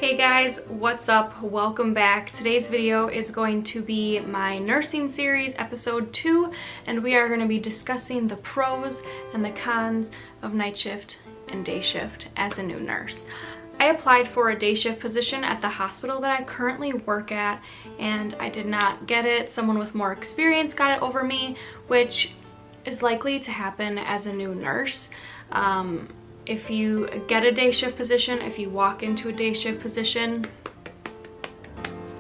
Hey guys, what's up? Welcome back. Today's video is going to be my nursing series, episode 2, and we are going to be discussing the pros and the cons of night shift and day shift as a new nurse. I applied for a day shift position at the hospital that I currently work at, and I did not get it. Someone with more experience got it over me, which is likely to happen as a new nurse. If you get a day shift position, if you walk into a day shift position,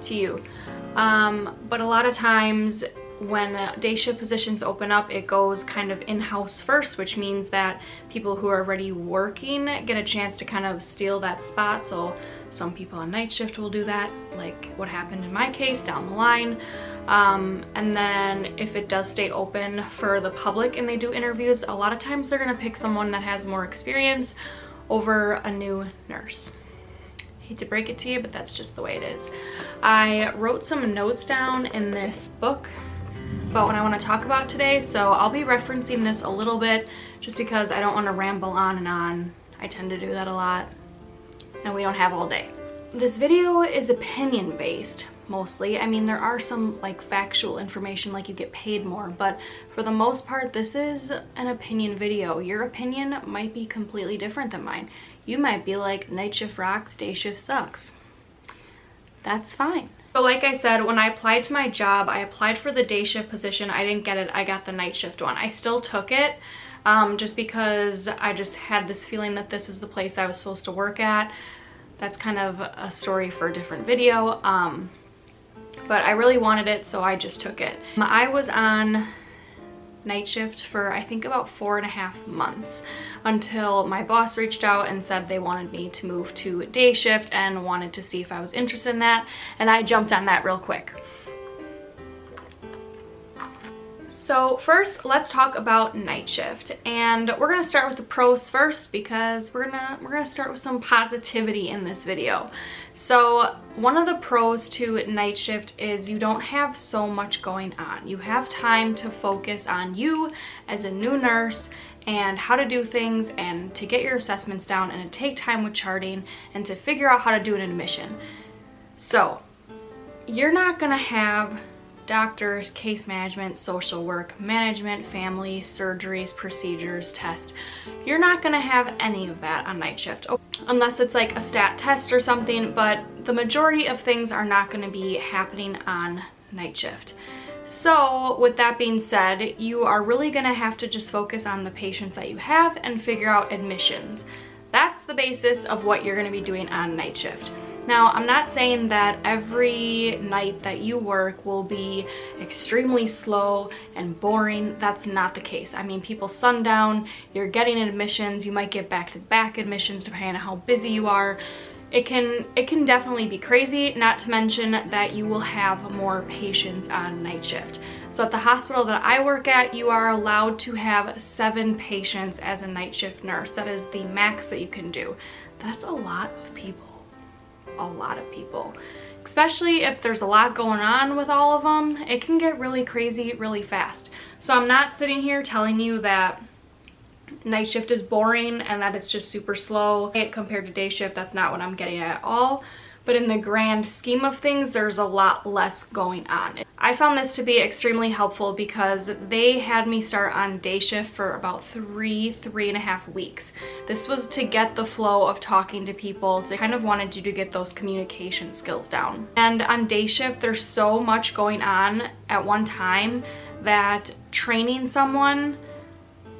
to you. But a lot of times when day shift positions open up, it goes kind of in-house first, which means that people who are already working get a chance to kind of steal that spot. So some people on night shift will do that, like what happened in my case down the line. And then if it does stay open for the public and they do interviews, a lot of times they're gonna pick someone that has more experience over a new nurse. Hate to break it to you, but that's just the way it is. I wrote some notes down in this book about what I want to talk about today, so I'll be referencing this a little bit just because I don't want to ramble on and on. I tend to do that a lot, and we don't have all day. This video is opinion based mostly. I mean, there are some like factual information, like you get paid more, but for the most part this is an opinion video. Your opinion might be completely different than mine. You might be like, night shift rocks, day shift sucks. That's fine. So like I said, when I applied to my job, I applied for the day shift position. I didn't get it. I got the night shift one. I still took it just because I just had this feeling that this is the place I was supposed to work at. That's kind of a story for a different video. But I really wanted it, so I just took it. I was on night shift for I think about 4.5 months until my boss reached out and said they wanted me to move to day shift and wanted to see if I was interested in that, and I jumped on that real quick. So first, let's talk about night shift, and we're gonna start with the pros first because we're gonna start with some positivity in this video. So one of the pros to night shift is you don't have so much going on. You have time to focus on you as a new nurse and how to do things and to get your assessments down and to take time with charting and to figure out how to do an admission. So you're not gonna have doctors, case management, social work, management, family, surgeries, procedures, tests. You're not gonna have any of that on night shift, unless it's like a stat test or something, but the majority of things are not gonna be happening on night shift. So with that being said, you are really gonna have to just focus on the patients that you have and figure out admissions. That's the basis of what you're gonna be doing on night shift. Now, I'm not saying that every night that you work will be extremely slow and boring. That's not the case. I mean, people sundown, you're getting admissions, you might get back-to-back admissions depending on how busy you are. It can definitely be crazy, not to mention that you will have more patients on night shift. So at the hospital that I work at, you are allowed to have 7 patients as a night shift nurse. That is the max that you can do. That's a lot of people. A lot of people, especially if there's a lot going on with all of them. It can get really crazy really fast. So I'm not sitting here telling you that night shift is boring and that it's just super slow compared to day shift. That's not what I'm getting at all. But in the grand scheme of things, there's a lot less going on. I found this to be extremely helpful because they had me start on day shift for about 3.5 weeks. This was to get the flow of talking to people. They kind of wanted you to get those communication skills down. And on day shift, there's so much going on at one time that training someone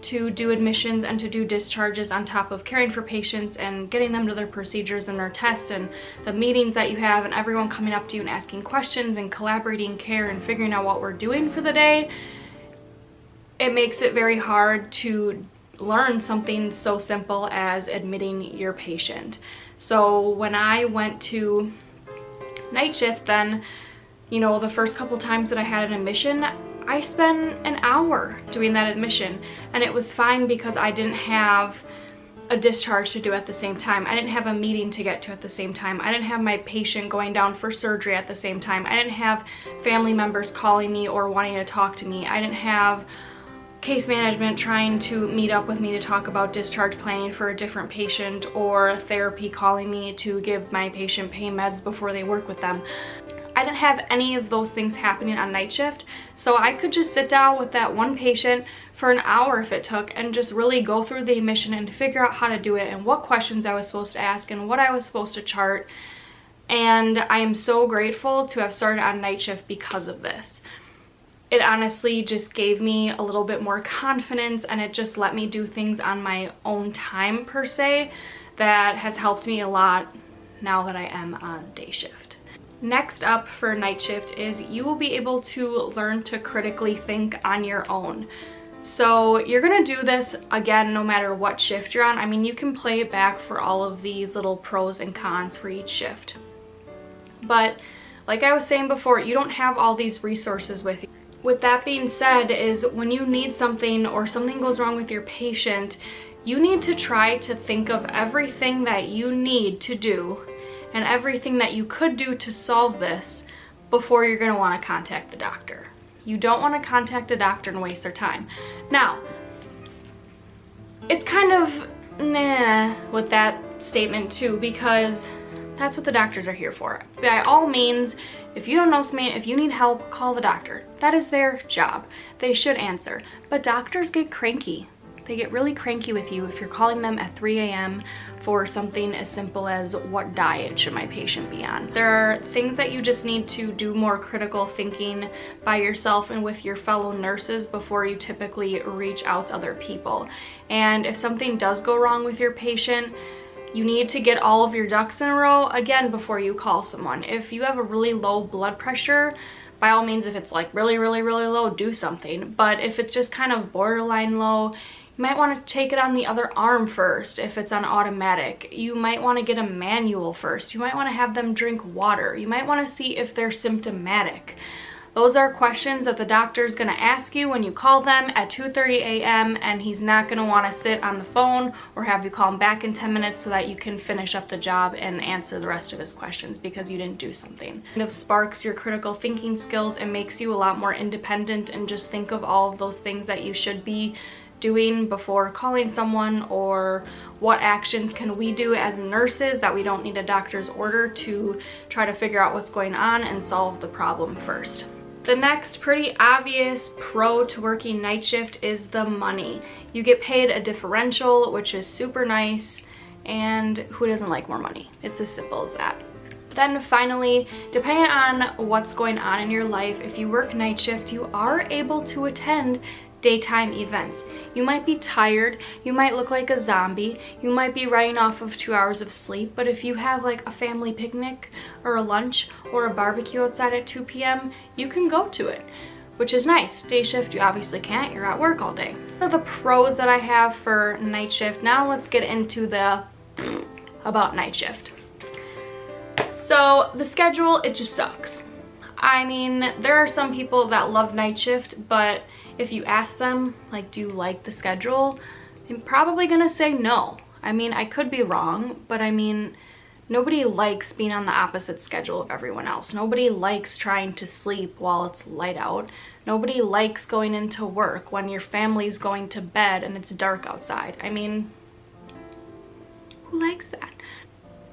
to do admissions and to do discharges on top of caring for patients and getting them to their procedures and their tests and the meetings that you have and everyone coming up to you and asking questions and collaborating care and figuring out what we're doing for the day, it makes it very hard to learn something so simple as admitting your patient. So when I went to night shift, then, you know, the first couple times that I had an admission, I spent an hour doing that admission, and it was fine because I didn't have a discharge to do at the same time. I didn't have a meeting to get to at the same time. I didn't have my patient going down for surgery at the same time. I didn't have family members calling me or wanting to talk to me. I didn't have case management trying to meet up with me to talk about discharge planning for a different patient, or therapy calling me to give my patient pain meds before they work with them. I didn't have any of those things happening on night shift, so I could just sit down with that one patient for an hour if it took and just really go through the admission and figure out how to do it and what questions I was supposed to ask and what I was supposed to chart. And I am so grateful to have started on night shift because of this. It honestly just gave me a little bit more confidence, and it just let me do things on my own time per se. That has helped me a lot now that I am on day shift. Next up for night shift is you will be able to learn to critically think on your own. So you're gonna do this again no matter what shift you're on. I mean, you can play it back for all of these little pros and cons for each shift. But like I was saying before, you don't have all these resources with you. With that being said, is when you need something or something goes wrong with your patient, you need to try to think of everything that you need to do and everything that you could do to solve this before you're going to want to contact the doctor. You don't want to contact a doctor and waste their time. Now, it's kind of nah with that statement too, because that's what the doctors are here for. By all means, if you don't know something, if you need help, call the doctor. That is their job. They should answer. But doctors get cranky. They get really cranky with you if you're calling them at 3 a.m. for something as simple as what diet should my patient be on. There are things that you just need to do more critical thinking by yourself and with your fellow nurses before you typically reach out to other people. And if something does go wrong with your patient, you need to get all of your ducks in a row again before you call someone. If you have a really low blood pressure, by all means, if it's like really low, do something. But if it's just kind of borderline low, you might want to take it on the other arm first if it's on automatic. You might want to get a manual first. You might want to have them drink water. You might want to see if they're symptomatic. Those are questions that the doctor's going to ask you when you call them at 2:30 a.m. and he's not going to want to sit on the phone or have you call him back in 10 minutes so that you can finish up the job and answer the rest of his questions because you didn't do something. It kind of sparks your critical thinking skills and makes you a lot more independent, and just think of all of those things that you should be doing before calling someone, or what actions can we do as nurses that we don't need a doctor's order to try to figure out what's going on and solve the problem first. The next pretty obvious pro to working night shift is the money. You get paid a differential, which is super nice, and who doesn't like more money? It's as simple as that. Then finally, depending on what's going on in your life, if you work night shift, you are able to attend daytime events. You might be tired, you might look like a zombie, you might be running off of 2 hours of sleep, but if you have like a family picnic or a lunch or a barbecue outside at 2 p.m., you can go to it, which is nice. Day shift, you obviously can't, you're at work all day. So the pros that I have for night shift. Now let's get into the about night shift. So the schedule, it just sucks. I mean, there are some people that love night shift, but if you ask them, like, do you like the schedule? They're probably gonna say no. I mean, I could be wrong, but I mean, nobody likes being on the opposite schedule of everyone else. Nobody likes trying to sleep while it's light out. Nobody likes going into work when your family's going to bed and it's dark outside. I mean, who likes that?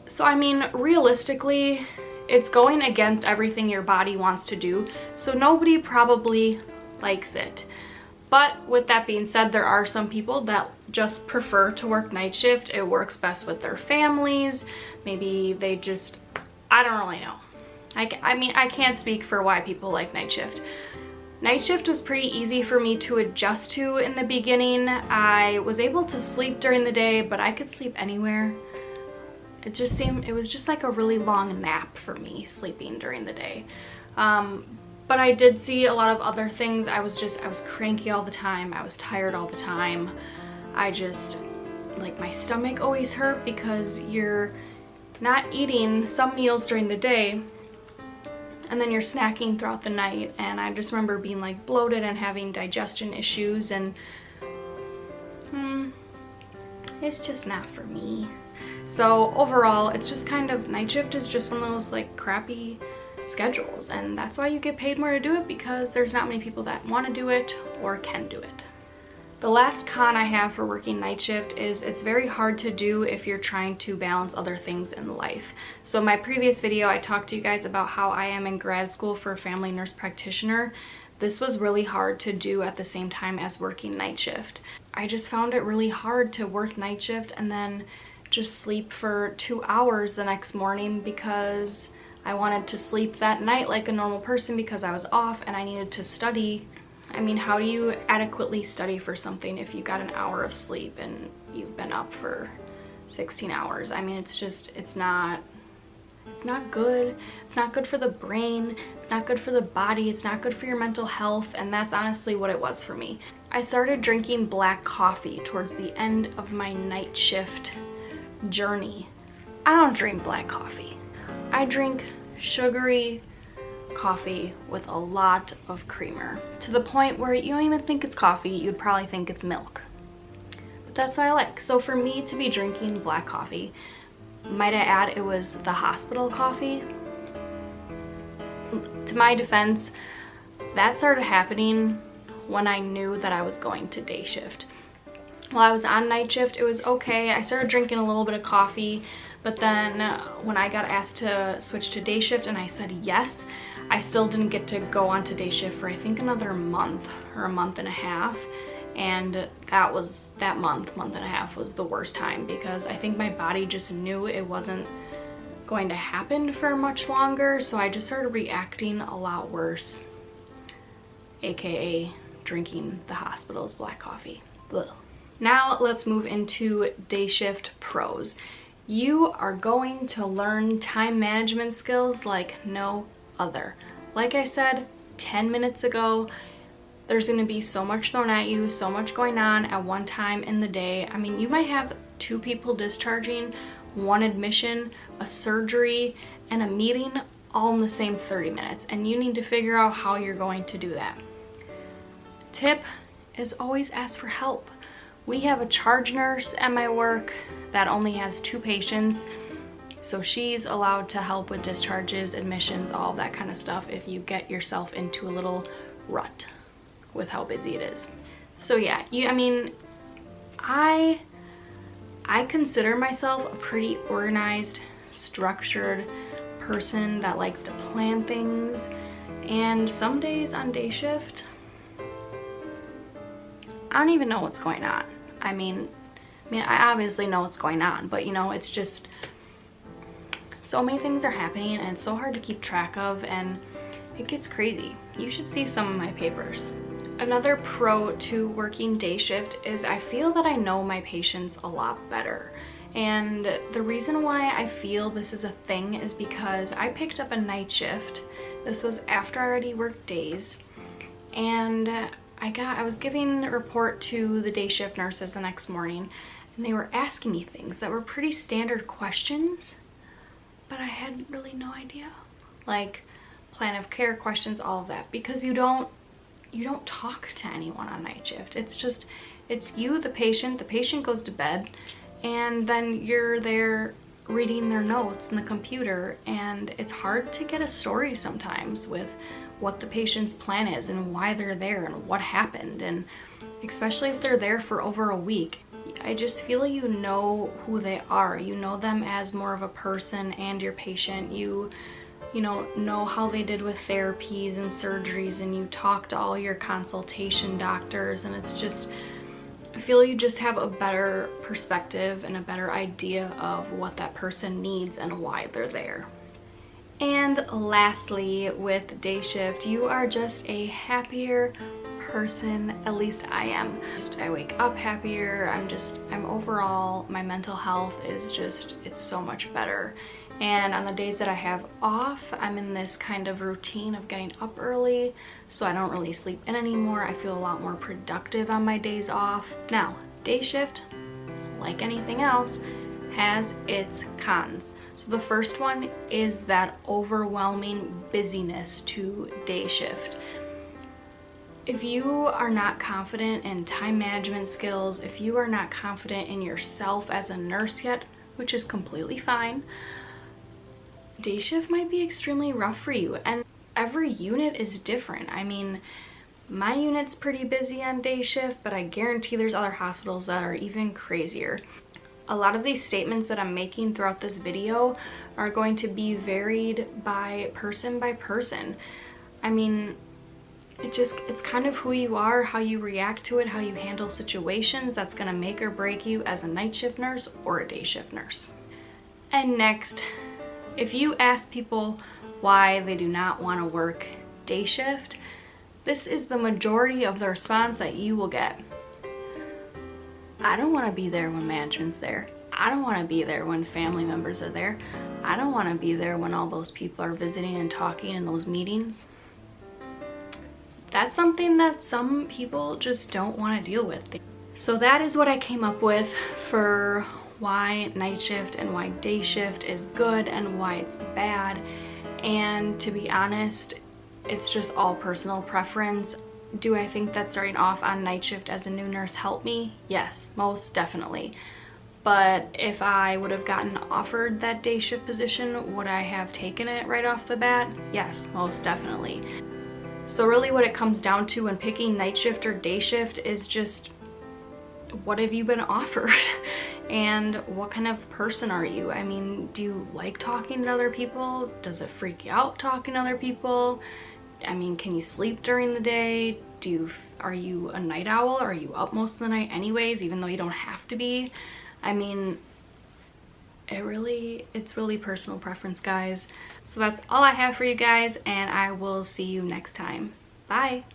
So, I mean, realistically, it's going against everything your body wants to do, so nobody probably likes it. But with that being said, there are some people that just prefer to work night shift. It works best with their families. Maybe they just, I don't really know. I mean, I can't speak for why people like night shift. Night shift was pretty easy for me to adjust to in the beginning. I was able to sleep during the day, but I could sleep anywhere. It was just like a really long nap for me, sleeping during the day. But I did see a lot of other things. I was cranky all the time. I was tired all the time. Like, my stomach always hurt because you're not eating some meals during the day and then you're snacking throughout the night. And I just remember being like bloated and having digestion issues, and it's just not for me. So overall, it's just kind of, night shift is just one of those like crappy schedules, and that's why you get paid more to do it, because there's not many people that want to do it or can do it. The last con I have for working night shift is it's very hard to do if you're trying to balance other things in life. So in my previous video, I talked to you guys about how I am in grad school for a family nurse practitioner. This was really hard to do at the same time as working night shift. I just found it really hard to work night shift and then just sleep for 2 hours the next morning because I wanted to sleep that night like a normal person because I was off and I needed to study. I mean, how do you adequately study for something if you got an hour of sleep and you've been up for 16 hours? I mean, it's not good. It's not good for the brain. It's not good for the body. It's not good for your mental health. And that's honestly what it was for me. I started drinking black coffee towards the end of my night shift journey. I don't drink black coffee. I drink sugary coffee with a lot of creamer, to the point where you don't even think it's coffee, you'd probably think it's milk. But that's what I like. So for me to be drinking black coffee, might I add, it was the hospital coffee. To my defense, that started happening when I knew that I was going to day shift. While I was on night shift, it was okay. I started drinking a little bit of coffee, but then when I got asked to switch to day shift and I said yes, I still didn't get to go on to day shift for I think another month or a month and a half. And that month and a half was the worst time because I think my body just knew it wasn't going to happen for much longer. So I just started reacting a lot worse, AKA drinking the hospital's black coffee. Ugh. Now let's move into day shift pros. You are going to learn time management skills like no other. Like I said 10 minutes ago, there's going to be so much thrown at you, so much going on at one time in the day. I mean, you might have 2 people discharging, 1 admission, a surgery, and a meeting all in the same 30 minutes, and you need to figure out how you're going to do that. Tip is always ask for help. We have a charge nurse at my work that only has 2 patients, so she's allowed to help with discharges, admissions, all of that kind of stuff if you get yourself into a little rut with how busy it is. So yeah, I consider myself a pretty organized, structured person that likes to plan things, and some days on day shift, I don't even know what's going on. I mean, I obviously know what's going on, but you know, it's just so many things are happening and it's so hard to keep track of, and it gets crazy. You should see some of my papers. Another pro to working day shift is I feel that I know my patients a lot better. And the reason why I feel this is a thing is because I picked up a night shift. This was after I already worked days, and I was giving a report to the day shift nurses the next morning, and they were asking me things that were pretty standard questions, but I had really no idea. Like plan of care questions, all of that, because you don't talk to anyone on night shift. It's you, the patient goes to bed, and then you're there reading their notes in the computer, and it's hard to get a story sometimes with what the patient's plan is and why they're there and what happened, and especially if they're there for over a week. I just feel you know who they are. You know them as more of a person and your patient. You know how they did with therapies and surgeries, and you talk to all your consultation doctors, and it's just, I feel you just have a better perspective and a better idea of what that person needs and why they're there. And lastly, with day shift, you are just a happier person. At least I am. I wake up happier. I'm overall, my mental health is just, it's so much better. And on the days that I have off, I'm in this kind of routine of getting up early, so I don't really sleep in anymore. I feel a lot more productive on my days off. Now, day shift, like anything else, has its cons. So the first one is that overwhelming busyness to day shift. If you are not confident in time management skills, if you are not confident in yourself as a nurse yet, which is completely fine, day shift might be extremely rough for you. And every unit is different. I mean, My unit's pretty busy on day shift, but I guarantee there's other hospitals that are even crazier. A lot of these statements that I'm making throughout this video are going to be varied by person. I mean, it's kind of who you are, how you react to it, how you handle situations that's gonna make or break you as a night shift nurse or a day shift nurse. And next, if you ask people why they do not want to work day shift, this is the majority of the response that you will get. I don't want to be there when management's there. I don't want to be there when family members are there. I don't want to be there when all those people are visiting and talking in those meetings. That's something that some people just don't want to deal with. So that is what I came up with for why night shift and why day shift is good and why it's bad. And to be honest, it's just all personal preference. Do I think that starting off on night shift as a new nurse helped me? Yes, most definitely. But if I would have gotten offered that day shift position, would I have taken it right off the bat? Yes, most definitely. So really what it comes down to when picking night shift or day shift is just, what have you been offered? And what kind of person are you? I mean, do you like talking to other people? Does it freak you out talking to other people? I mean, can you sleep during the day? Are you a night owl? Are you up most of the night anyways, even though you don't have to be? I mean, it's really personal preference, guys. So that's all I have for you guys, and I will see you next time. Bye.